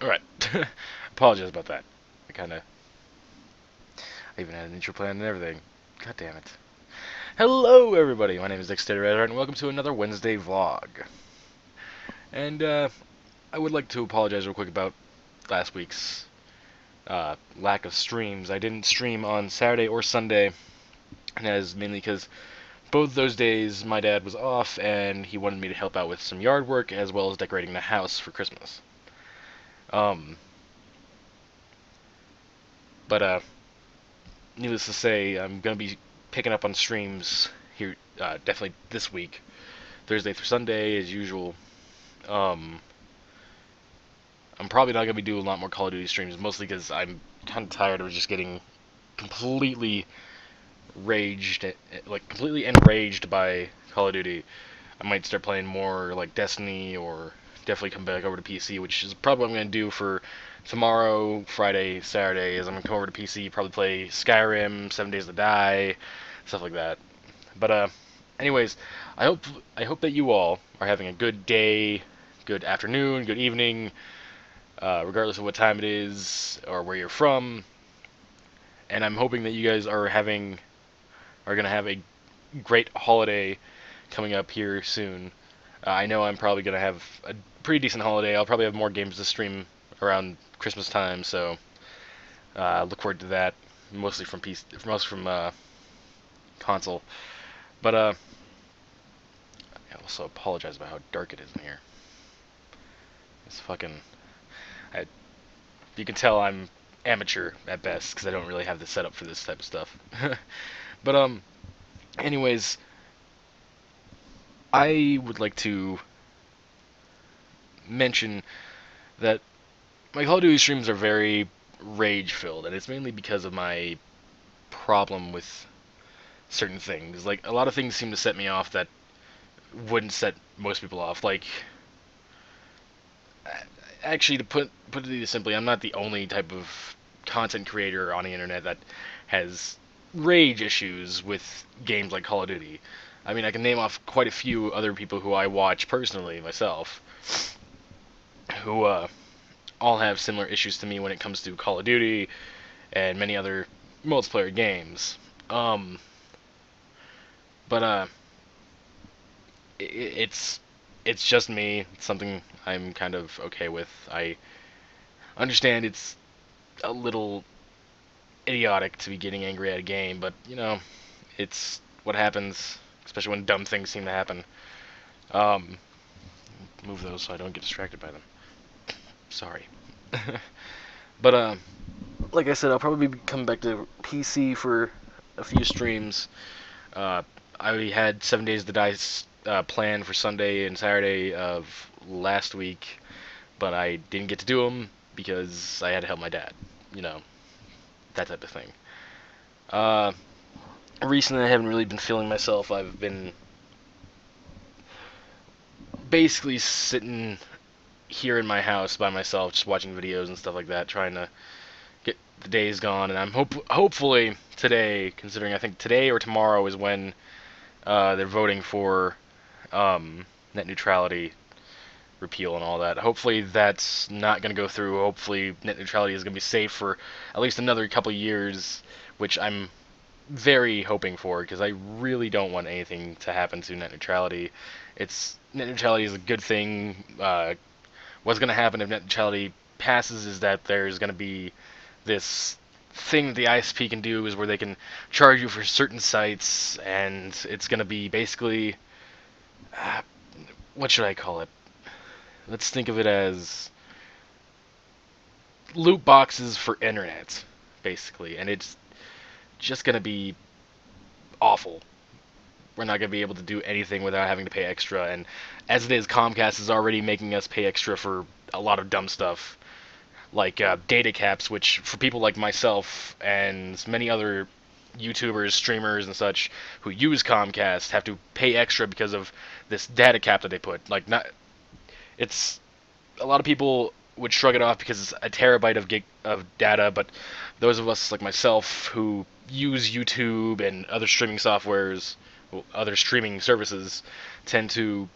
Alright. Apologize about that. I even had an intro plan and everything. God damn it. Hello, everybody. My name is Dexter Redheart, and welcome to another Wednesday vlog. And, I would like to apologize real quick about last week's lack of streams. I didn't stream on Saturday or Sunday, and that is mainly because both those days my dad was off, and he wanted me to help out with some yard work as well as decorating the house for Christmas. Um, but, needless to say, I'm going to be picking up on streams here definitely this week, Thursday through Sunday as usual. Um, I'm probably not going to be doing a lot more Call of Duty streams, mostly because I'm kind of tired of just getting completely completely enraged by Call of Duty. I might start playing more like Destiny, or definitely come back over to PC, which is probably what I'm going to do for tomorrow, Friday, Saturday, is I'm going to come over to PC, probably play Skyrim, 7 Days to Die, stuff like that. But anyways, I hope that you all are having a good day, good afternoon, good evening, regardless of what time it is or where you're from. And I'm hoping that you guys are gonna have a great holiday coming up here soon. I know I'm probably gonna have a pretty decent holiday. I'll probably have more games to stream around Christmas time, so look forward to that. Mostly from PC, mostly from console. But I also apologize about how dark it is in here. It's fucking. I, you can tell I'm amateur at best because I don't really have the setup for this type of stuff. But anyways, I would like to mention that my Call of Duty streams are very rage-filled, and it's mainly because of my problem with certain things. Like, a lot of things seem to set me off that wouldn't set most people off. Like, actually, to put it simply, I'm not the only type of content creator on the internet that has rage issues with games like Call of Duty. I mean, I can name off quite a few other people who I watch personally myself, who all have similar issues to me when it comes to Call of Duty and many other multiplayer games. Um, but it's just me. It's something I'm kind of okay with. I understand it's a little idiotic to be getting angry at a game, but it's what happens, especially when dumb things seem to happen. Um, Move those so I don't get distracted by them. Sorry. But like I said, I'll probably be coming back to PC for a few streams. I had 7 Days to Die planned for Sunday and Saturday of last week, but I didn't get to do them because I had to help my dad. You know, that type of thing. Uh, Recently, I haven't really been feeling myself. I've been basically sitting here in my house by myself, just watching videos and stuff like that, trying to get the days gone. And I'm hopefully today, considering I think today or tomorrow is when they're voting for net neutrality repeal and all that. Hopefully that's not going to go through. Hopefully net neutrality is going to be safe for at least another couple years, which I'm very hoping for, because I really don't want anything to happen to net neutrality. Net neutrality is a good thing. What's going to happen if net neutrality passes is that there's going to be this thing that the ISP can do, is where they can charge you for certain sites, and it's going to be basically what should I call it? Let's think of it as loot boxes for internet, basically, and it's just going to be awful. We're not going to be able to do anything without having to pay extra, and as it is, Comcast is already making us pay extra for a lot of dumb stuff, like data caps, which for people like myself and many other YouTubers, streamers, and such who use Comcast have to pay extra because of this data cap that they put. Like, not, it's a lot of people would shrug it off because it's a terabyte of data, but those of us like myself who use YouTube and other streaming softwares, other streaming services, tend to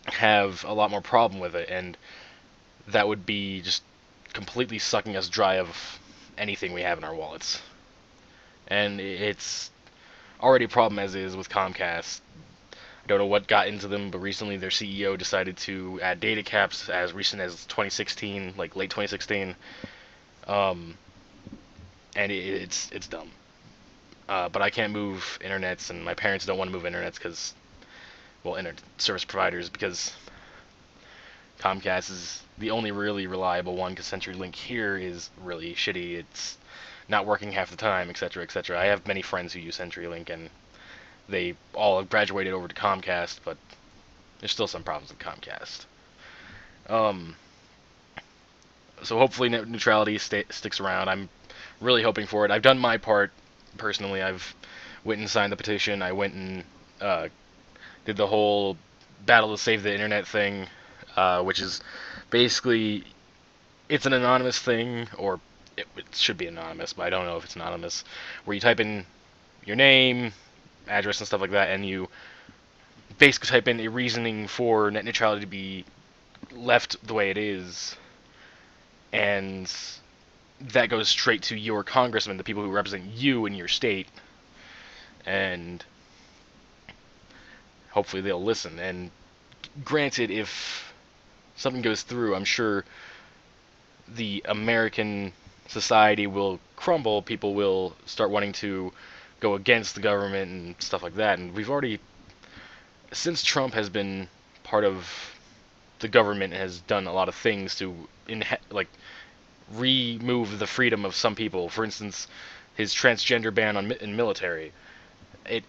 have a lot more problem with it, and that would be just completely sucking us dry of anything we have in our wallets. And it's already a problem as is with Comcast. I don't know what got into them, but recently their CEO decided to add data caps as recent as 2016, like late 2016. Um, and it's dumb. But I can't move internets, and my parents don't want to move internets because, well, internet service providers, because Comcast is the only really reliable one, because CenturyLink here is really shitty. It's not working half the time, etc., etc. I have many friends who use CenturyLink, and they all have graduated over to Comcast, but there's still some problems with Comcast. Um, so hopefully net neutrality sticks around. I'm really hoping for it. I've done my part personally. I've went and signed the petition. I went and did the whole battle to save the internet thing, which is basically it's an anonymous thing, or it should be anonymous, but I don't know if it's anonymous, where you type in your name, address, and stuff like that, and you basically type in a reasoning for net neutrality to be left the way it is, and that goes straight to your congressman, the people who represent you in your state, and hopefully they'll listen. And granted, if something goes through, I'm sure the American society will crumble. People will start wanting to go against the government and stuff like that. And we've already, since Trump has been part of the government, has done a lot of things to like remove the freedom of some people. For instance, his transgender ban in military. It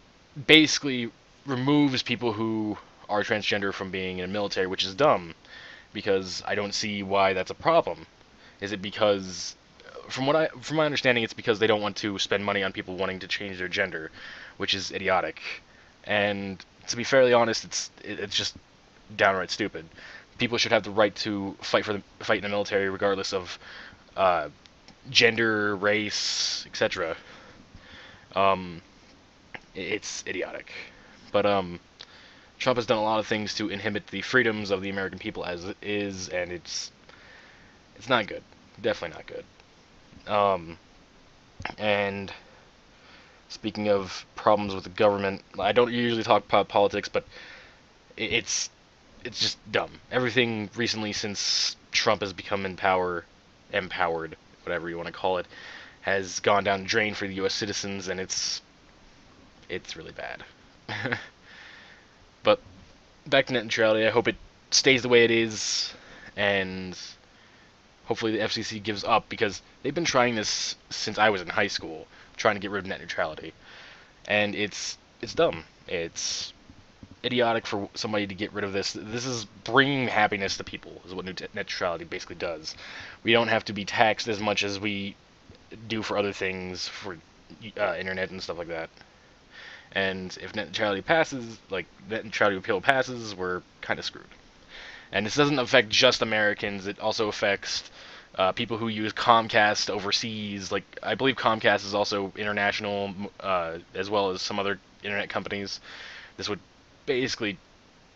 basically removes people who are transgender from being in the military, which is dumb, because I don't see why that's a problem. Is it because, from my understanding, it's because they don't want to spend money on people wanting to change their gender, which is idiotic. And to be fairly honest, it's just downright stupid. People should have the right to fight in the military, regardless of gender, race, etc. It's idiotic. But Trump has done a lot of things to inhibit the freedoms of the American people as it is, and it's not good. Definitely not good. And speaking of problems with the government, I don't usually talk about politics, but it's just dumb. Everything recently since Trump has become empowered, whatever you want to call it, has gone down the drain for the U.S. citizens, and it's really bad. But back to net neutrality. I hope it stays the way it is, and hopefully the FCC gives up, because they've been trying this since I was in high school, trying to get rid of net neutrality, and it's dumb. It's idiotic for somebody to get rid of this. This is bringing happiness to people, is what net neutrality basically does. We don't have to be taxed as much as we do for other things, for internet and stuff like that. And if net neutrality passes, like net neutrality repeal passes, we're kind of screwed. And this doesn't affect just Americans. It also affects people who use Comcast overseas. Like, I believe Comcast is also international, as well as some other internet companies. This would basically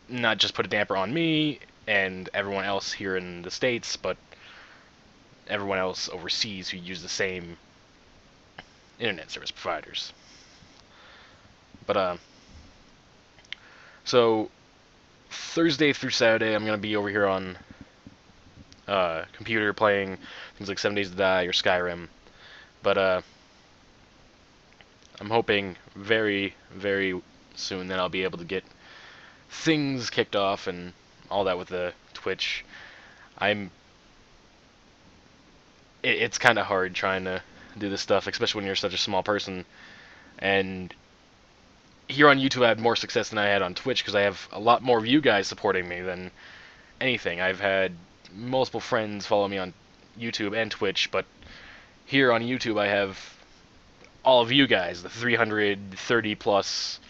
not just put a damper on me and everyone else here in the States, but everyone else overseas who use the same internet service providers. But so Thursday through Saturday, I'm gonna be over here on computer playing things like 7 Days to Die or Skyrim. But I'm hoping very, very soon that I'll be able to get things kicked off and all that with the Twitch. It's kind of hard trying to do this stuff, especially when you're such a small person. And here on YouTube, I had more success than I had on Twitch, because I have a lot more of you guys supporting me than anything. I've had multiple friends follow me on YouTube and Twitch, but here on YouTube, I have all of you guys, the 330 plus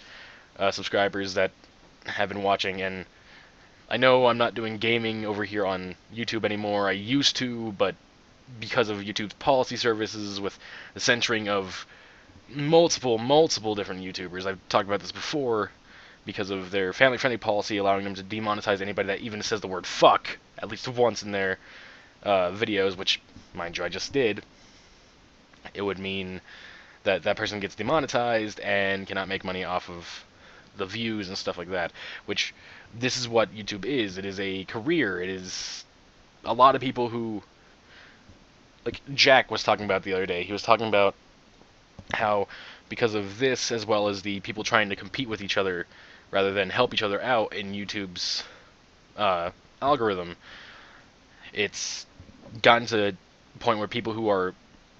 subscribers that have been watching. And I know I'm not doing gaming over here on YouTube anymore. I used to, but because of YouTube's policy services with the censoring of multiple different YouTubers, I've talked about this before, because of their family-friendly policy allowing them to demonetize anybody that even says the word fuck at least once in their videos, which mind you, I just did, it would mean that that person gets demonetized and cannot make money off of the views and stuff like that. Which this is what YouTube is. It is a career. It is a lot of people who, like Jack was talking about the other day. He was talking about how because of this, as well as the people trying to compete with each other rather than help each other out in YouTube's algorithm, it's gotten to a point where people who are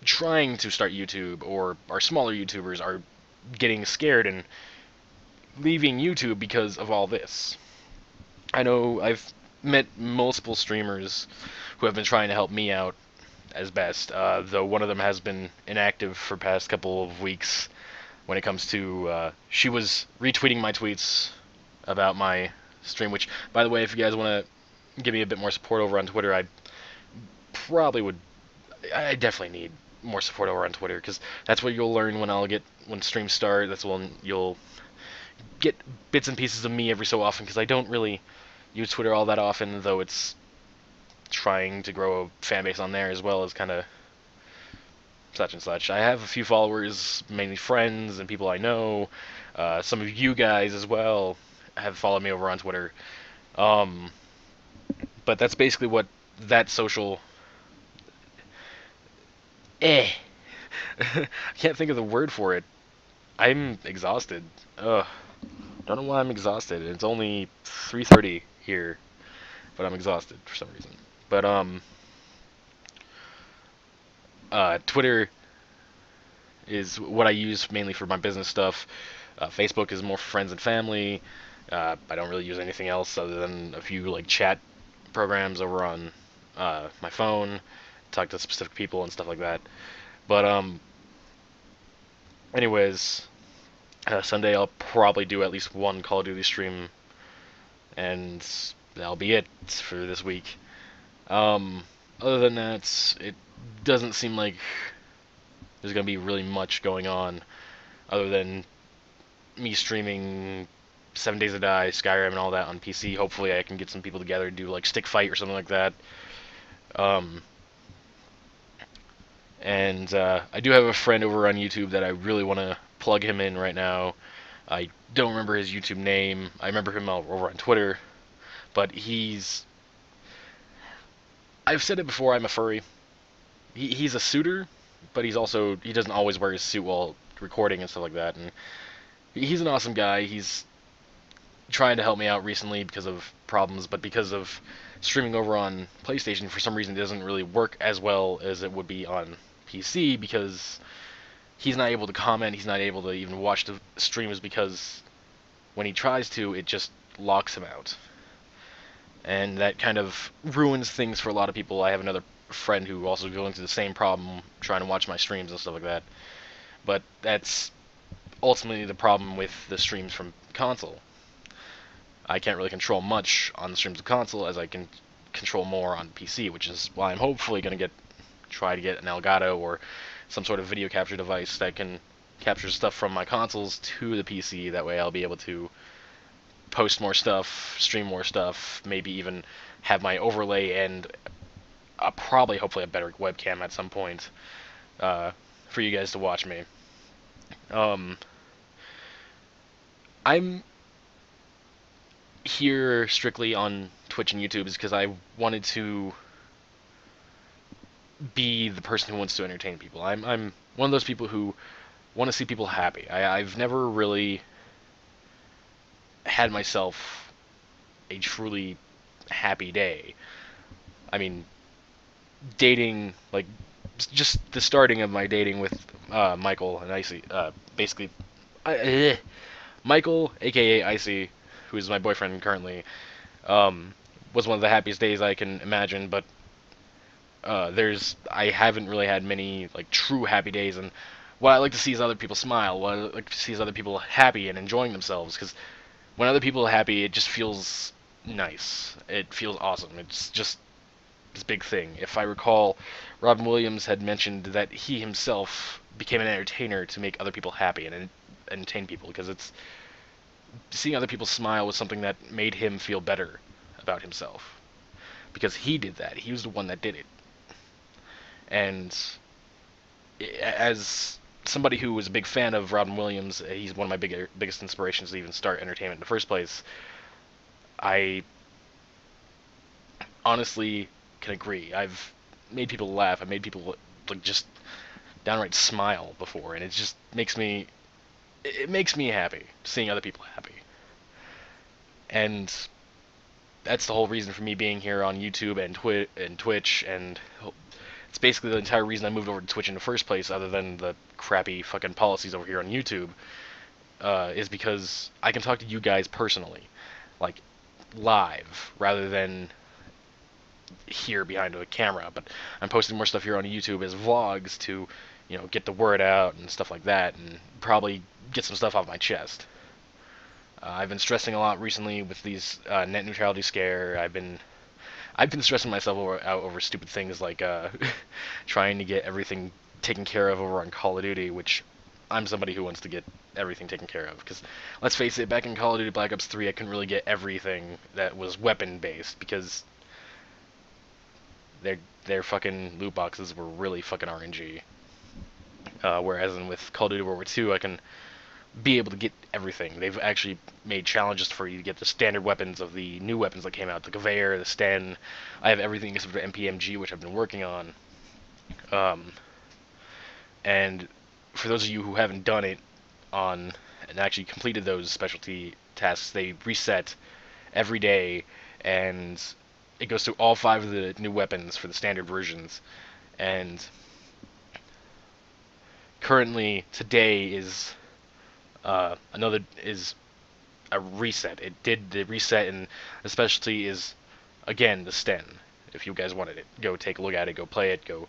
trying to start YouTube or are smaller YouTubers are getting scared and leaving YouTube because of all this. I know I've met multiple streamers who have been trying to help me out as best, though one of them has been inactive for past couple of weeks when it comes to, she was retweeting my tweets about my stream, which, by the way, if you guys want to give me a bit more support over on Twitter, I definitely need more support over on Twitter, because that's what you'll learn when streams start. That's when you'll get bits and pieces of me every so often, because I don't really use Twitter all that often, though it's trying to grow a fan base on there as well as kind of such and such. I have a few followers, mainly friends and people I know. Some of you guys as well have followed me over on Twitter. But that's basically what that social... I can't think of the word for it. I'm exhausted. Ugh. Don't know why I'm exhausted. It's only 3:30 here, but I'm exhausted for some reason. But Twitter is what I use mainly for my business stuff. Facebook is more for friends and family. I don't really use anything else other than a few like chat programs over on my phone, talk to specific people and stuff like that. But anyways, Sunday I'll probably do at least one Call of Duty stream, and that'll be it for this week. Other than that, it doesn't seem like there's gonna be really much going on other than me streaming 7 Days to Die, Skyrim, and all that on PC. Hopefully, I can get some people together and do like Stick Fight or something like that. And I do have a friend over on YouTube that I really want to plug him in right now. I don't remember his YouTube name. I remember him over on Twitter, but I've said it before, I'm a furry. He's a suitor, but he doesn't always wear his suit while recording and stuff like that. And he's an awesome guy. He's trying to help me out recently because of problems, but because of streaming over on PlayStation, for some reason it doesn't really work as well as it would be on PC, because he's not able to comment, he's not able to even watch the streams, because when he tries to, it just locks him out. And that kind of ruins things for a lot of people. I have another friend who also going through the same problem, trying to watch my streams and stuff like that. But that's ultimately the problem with the streams from console. I can't really control much on the streams of console as I can control more on PC, which is why I'm hopefully going to try to get an Elgato or some sort of video capture device that can capture stuff from my consoles to the PC. That way I'll be able to post more stuff, stream more stuff, maybe even have my overlay and probably, hopefully, a better webcam at some point for you guys to watch me. I'm here strictly on Twitch and YouTube is because I wanted to be the person who wants to entertain people. I'm one of those people who want to see people happy. I've never really had myself a truly happy day. I mean, dating, like, just the starting of my dating with Michael and Icy, basically, Michael, aka Icy, who is my boyfriend currently, was one of the happiest days I can imagine, but I haven't really had many, like, true happy days, and what I like to see is other people smile, what I like to see is other people happy and enjoying themselves, because when other people are happy, it just feels nice. It feels awesome. It's just this big thing. If I recall, Robin Williams had mentioned that he himself became an entertainer to make other people happy and entertain people, because it's seeing other people smile was something that made him feel better about himself, because he did that. He was the one that did it. And as somebody who was a big fan of Robin Williams, he's one of my biggest inspirations to even start entertainment in the first place. I honestly can agree. I've made people laugh. I've made people like just downright smile before, and it just makes me happy seeing other people happy. And that's the whole reason for me being here on YouTube and Twitch, and it's basically the entire reason I moved over to Twitch in the first place, other than the crappy fucking policies over here on YouTube, is because I can talk to you guys personally, like live, rather than here behind a camera. But I'm posting more stuff here on YouTube as vlogs to, get the word out and stuff like that, and probably get some stuff off my chest. I've been stressing a lot recently with these net neutrality scare. I've been stressing myself out over stupid things like trying to get everything taken care of over on Call of Duty, which I'm somebody who wants to get everything taken care of. Because let's face it, back in Call of Duty Black Ops 3, I couldn't really get everything that was weapon based because their fucking loot boxes were really fucking RNG. Whereas with Call of Duty World War 2, I can be able to get everything. They've actually made challenges for you to get the standard weapons of the new weapons that came out, the Gewehr, the Sten. I have everything except for MPMG, which I've been working on. And for those of you who haven't done it on and actually completed those specialty tasks, they reset every day, and it goes through all 5 of the new weapons for the standard versions. And currently, today is another is a reset. It did the reset, and the specialty is again the Sten. If you guys wanted it, go take a look at it. Go play it. Go.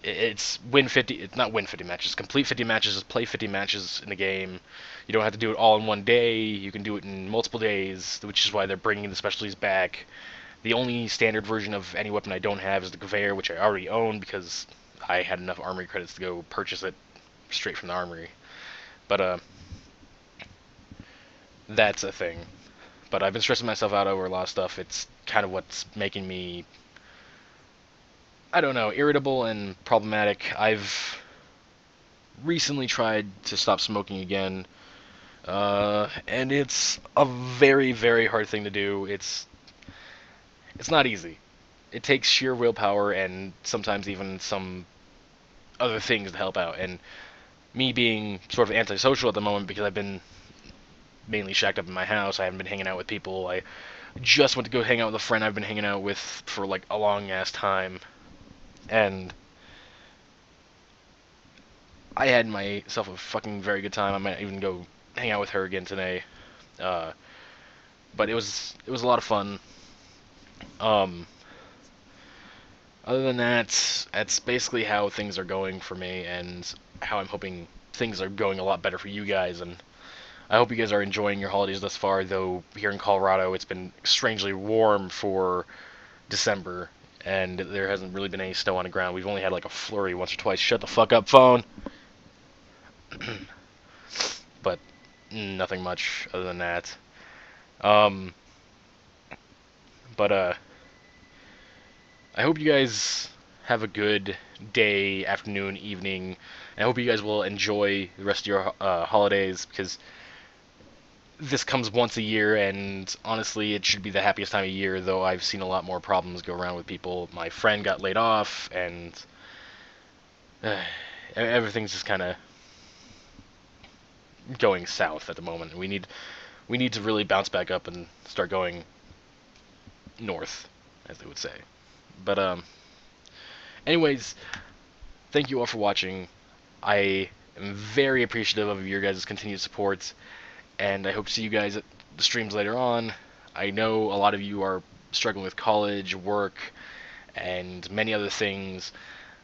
It's win 50. It's not win 50 matches. Complete 50 matches. Play 50 matches in the game. You don't have to do it all in one day. You can do it in multiple days, which is why they're bringing the specialties back. The only standard version of any weapon I don't have is the Gewehr, which I already own because I had enough armory credits to go purchase it straight from the armory. But that's a thing. But I've been stressing myself out over a lot of stuff. It's kind of what's making me, I don't know, irritable and problematic. I've recently tried to stop smoking again, and it's a very, very hard thing to do. It's not easy. It takes sheer willpower and sometimes even some other things to help out. And me being sort of antisocial at the moment because I've been mainly shacked up in my house, I haven't been hanging out with people. I just went to go hang out with a friend I've been hanging out with for like a long ass time, and I had myself a fucking very good time. I might even go hang out with her again today. Uh, but it was a lot of fun. Um, Other than that, that's basically how things are going for me, and how I'm hoping things are going a lot better for you guys. And I hope you guys are enjoying your holidays thus far. Though here in Colorado, it's been strangely warm for December, and there hasn't really been any snow on the ground. We've only had like a flurry once or twice. Shut the fuck up, phone. But nothing much other than that. Um, but I hope you guys have a good day, afternoon, evening. And I hope you guys will enjoy the rest of your holidays, because this comes once a year, and honestly, it should be the happiest time of year, though I've seen a lot more problems go around with people. My friend got laid off, and everything's just kind of going south at the moment. We need to really bounce back up and start going north, as they would say. But anyways, thank you all for watching. I am very appreciative of your guys' continued support, and I hope to see you guys at the streams later on. I know a lot of you are struggling with college, work, and many other things,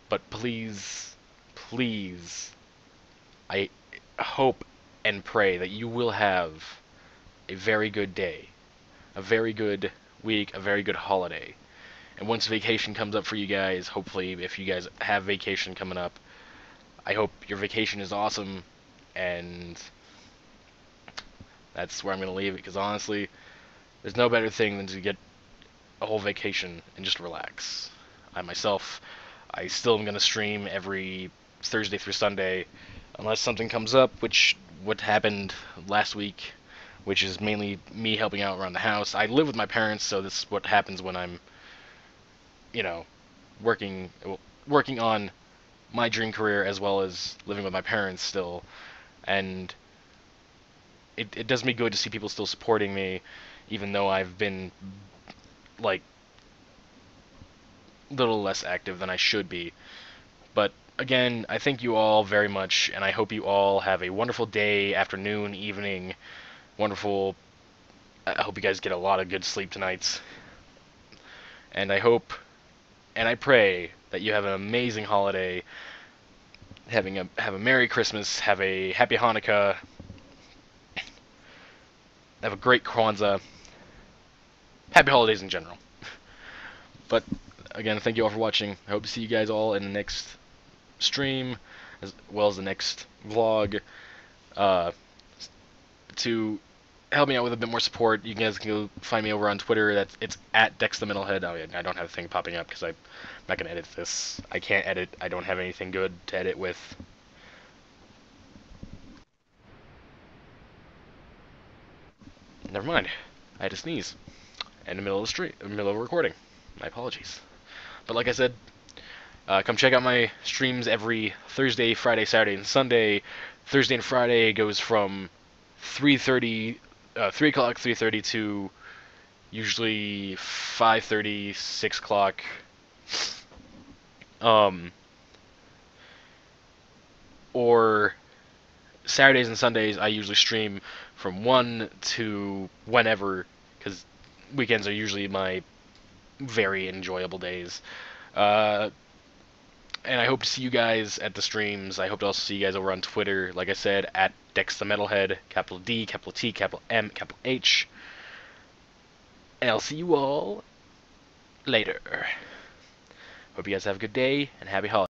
but please, please, I hope and pray that you will have a very good day, a very good week, a very good holiday. And once vacation comes up for you guys, hopefully, if you guys have vacation coming up, I hope your vacation is awesome, and that's where I'm going to leave it, because honestly, there's no better thing than to get a whole vacation and just relax. I myself I still am gonna stream every Thursday through Sunday, unless something comes up, which what happened last week, which is mainly me helping out around the house. I live with my parents, so this is what happens when I'm, you know, working working on my dream career as well as living with my parents still, and it does me good to see people still supporting me, even though I've been like a little less active than I should be. But again, I thank you all very much, and I hope you all have a wonderful day, afternoon, evening, wonderful. I hope you guys get a lot of good sleep tonight, and I hope and I pray that you have an amazing holiday, have a Merry Christmas, have a Happy Hanukkah, have a great Kwanzaa, Happy Holidays in general. But again, thank you all for watching. I hope to see you guys all in the next stream, as well as the next vlog. Uh, to help me out with a bit more support, you guys can go find me over on Twitter. It's at DexTheMetalhead. Oh, yeah, I don't have a thing popping up because I'm not gonna edit this. I can't edit. I don't have anything good to edit with. Never mind. I had to sneeze in the middle of the street, in the middle of a recording. My apologies. But like I said, come check out my streams every Thursday, Friday, Saturday, and Sunday. Thursday and Friday goes from 3:30, 3 o'clock, 3:30 to usually 5:30, 6 o'clock. Or Saturdays and Sundays, I usually stream from 1 to whenever, because weekends are usually my very enjoyable days. Uh, and I hope to see you guys at the streams. I hope to also see you guys over on Twitter, like I said, at DexTheMetalhead, capital D, capital T, capital M, capital H. And I'll see you all later. Hope you guys have a good day, and happy holidays.